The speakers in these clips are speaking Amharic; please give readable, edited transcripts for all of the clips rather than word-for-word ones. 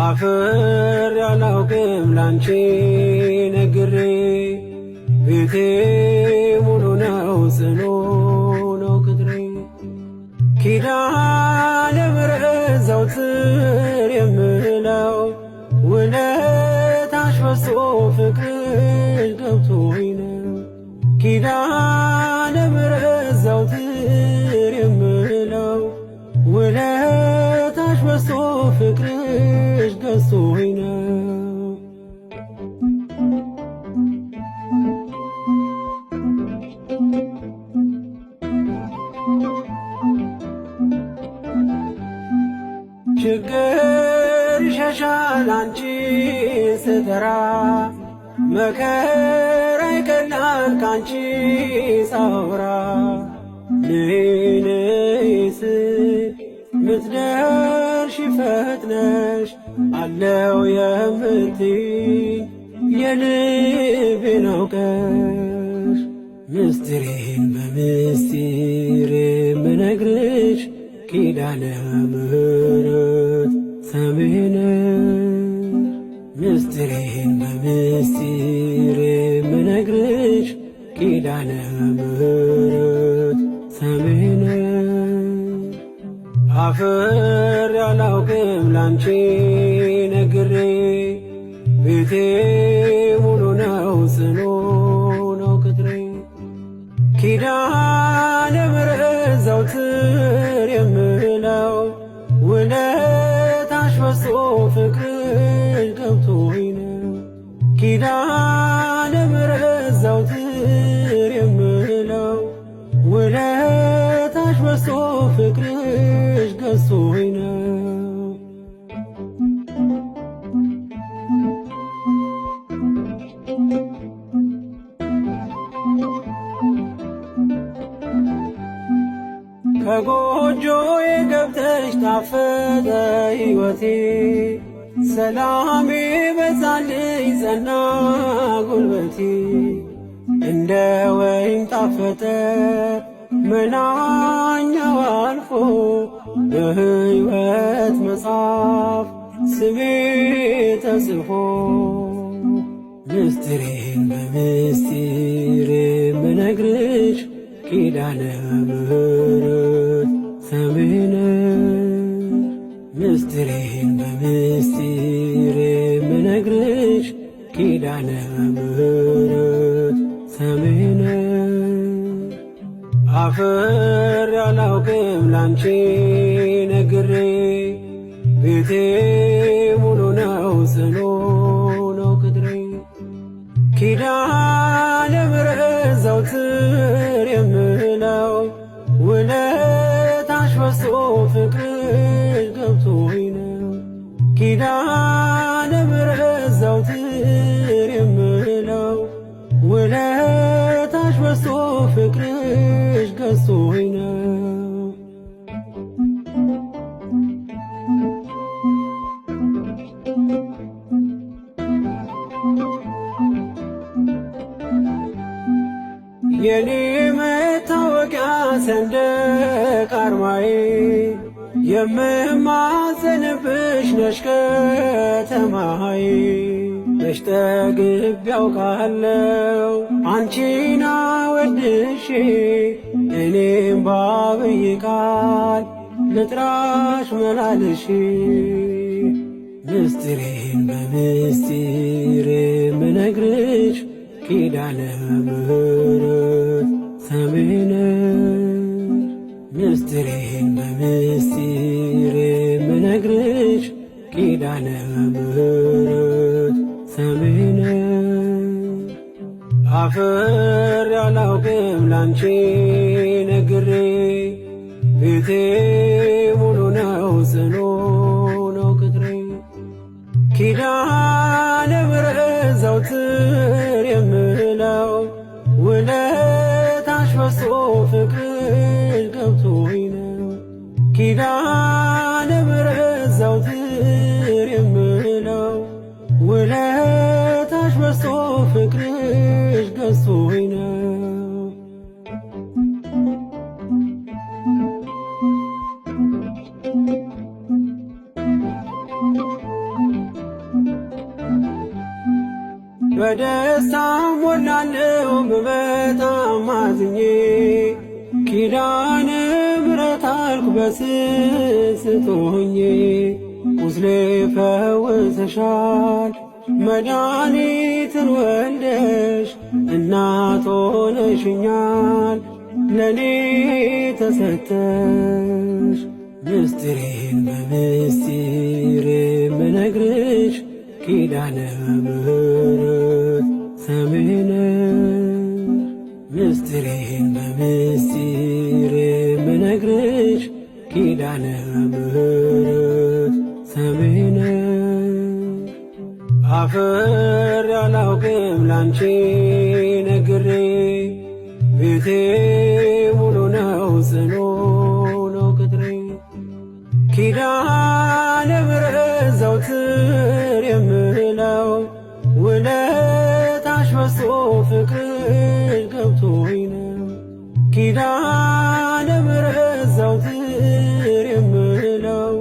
አፍር ያላውቅም ላንቺ ነግሬ ቤቴ ሙሉ ነው ጽኑ ነው ቅጥሬ ኪዳነ ምሕረት ዘወትር የምለው ውለታሽ በዝቶ ፍቅርሽ ገብቶኝ ነው ኪዳነ ምሕረት ዘወትር የምለው ውለታሽ በዝቶ ፍቅርሽ ገዝቶኝ ነው ችግር ይሸሻል አንቺን ስጠራ መከራ ይቀላል ካንቺ ሳወራ ነይ ነይ ስል ምትደርሺ ፈጥነሽ አለው የምትይኝ የልቤን አውቀሽ ምስጢሬን በምስጢር የምነግርሽ ኪዳነ ምሕረት ሰሚኝ ነሽ ምስጢሬን በምስጢር የምነግርሽ ኪዳነ ምሕረት ሰሚኝ ነሽ አፍር ያላውቅም ላንቺ ነግሬ ቤቴ ሙሉ ነው ጽኑ ነው ቅጥሬ ኪዳነ ምሕረት ዘወትር የምለው ውለታሽ በዝቶ ፍቅርሽ ገብቶኝ ነው ኪዳነ ምሕረት ዘወትር የምለው ውለታሽ በዝቶ ፍቅርሽ ገዝቶኝ ነው ከጎጆዬ ገብተሽ ጣፈጠ ሕይወቴ ሰላሜ በዛልኝ ጸና ጉልበቴ እንደ ወይን ጣፈጠ መናኛው አልፎ በሕይወት መጽሐፍ ስሜ ተጽፎ ምስጢሬን በምስጢር የምነግርሽ ኪዳነ ምሕረት ሰሚኝ ነሽ ምስጢሬን በምስጢር የምነግርሽ ኪዳነ ምሕረት ሰሚኝ ነሽ አፍር ያላውቅም ላንቺ ነግሬ ቤቴ ሙሉ ነው ጽኑ ነው ቅጥሬ ኪዳነ ምሕረት ዘወትር የምለው ውለታሽ በዝቶ ፍቅርሽ ገብቶኝ ነው ኪዳነ ምሕረት ዘወትር የምለው ውለታሽ በዝቶ ፍቅርሽ ገዝቶኝ ነው የኔ መታወቂያ ሰንደቅ ዓርማዬ የምማጸንብሽ ነሽ ከተማዬ ነሽ ጠግቤ ያውቃለው አንቺን አወድሼ እኔም ባብይ ቃል ልጥራሽ መላልሼ ምስጢሬን በምስጢር የምነግርሽ ኪዳነ ምሕረት ሰሚኝ ነሽ ምስጢሬን በምስጢር የምነግርሽ ኪዳነ ምሕረት ሰሚኝ ነሽ አፍር ያላውቅም ላንቺ ነግሬ ቤቴ ሙሉ ነው ጽኑ ነው ቅጥሬ ኪዳነ ምሕረት ዘወትር የምለው ውለታሽ በዝቶ ፍቅርሽ ገብቶኝ ነው ኪዳነ ምሕረት ዘወትር የምለው ውለታሽ በዝቶ ፍቅርሽ ገዝቶኝ ነው በደስታ ሞላለሁ በጣም አዝኜ ኪዳነ ምሕረት አልኩ በስስት ሆኜ ቁስሌ ፈውሰሻል መድኃኒትን ወልደሽ እናት ሆነሽኛል ለኔ ተሰጠሽ ምስጢሬን በምስጢር የምነግርሽ ኪዳነ ምሕረት ሰሚዕ ነሽ ምስጢሬን በምስጢር የምነግርሽ ኪዳነ ምሕረት ሰሚዕ ነሽ አፍሬ አላውቅም ላንቺ ነግሬ ቤቴ ሙሉ ነው ጽኑ ነው ቅጥሬ ኪዳነ ምሕረት ዘወትር የምለው ውለታሽ በዝቶ ፍቅርሽ ገብቶኝ ነው ኪዳነ ምሕረት ዘወትር የምለው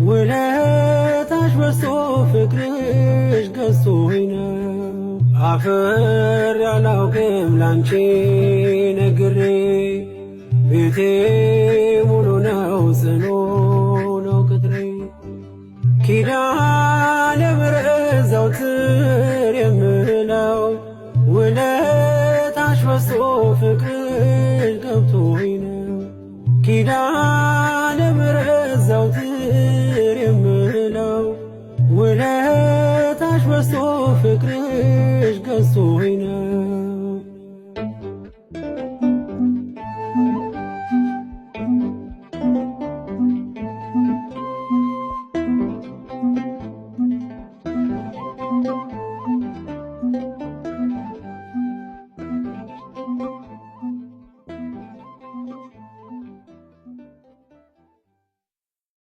ውለታሽ በዝቶ ፍቅርሽ ገዝቶኝ ነው አፍሬ አላውቅም ላንቺ ነግሬ ቤቴ ሙሉ ነው ጽኑ ነው ቅጥሬ ኪዳነ ምሕረት ዘወትር የምለው ውለታሽ በዝቶ ፍቅርሽ ገብቶኝ ነው ኪዳነ ምሕረት ዘወትር የምለው ውለታሽ በዝቶ ፍቅርሽ ገዝቶኝ ነው